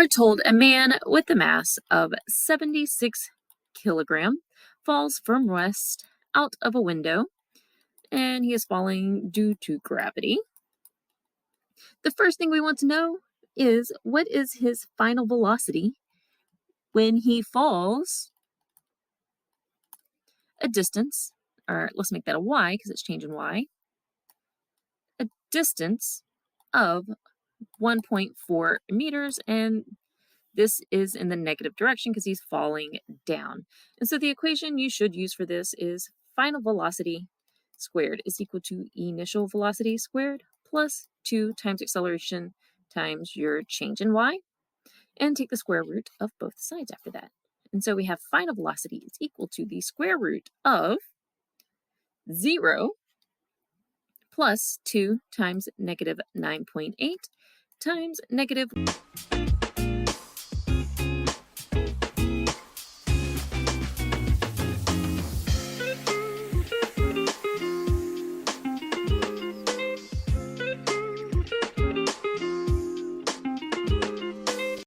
We're told a man with a mass of 76 kilogram falls from rest out of a window, and he is falling due to gravity. The first thing we want to know is, what is his final velocity when he falls a distance, or let's make that a y because it's changing y, a distance of 1.4 meters, and this is in the negative direction because he's falling down. And so the equation you should use for this is final velocity squared is equal to initial velocity squared plus 2 times acceleration times your change in y, and take the square root of both sides after that. And so we have final velocity is equal to the square root of 0 plus 2 times negative 9.8 times negative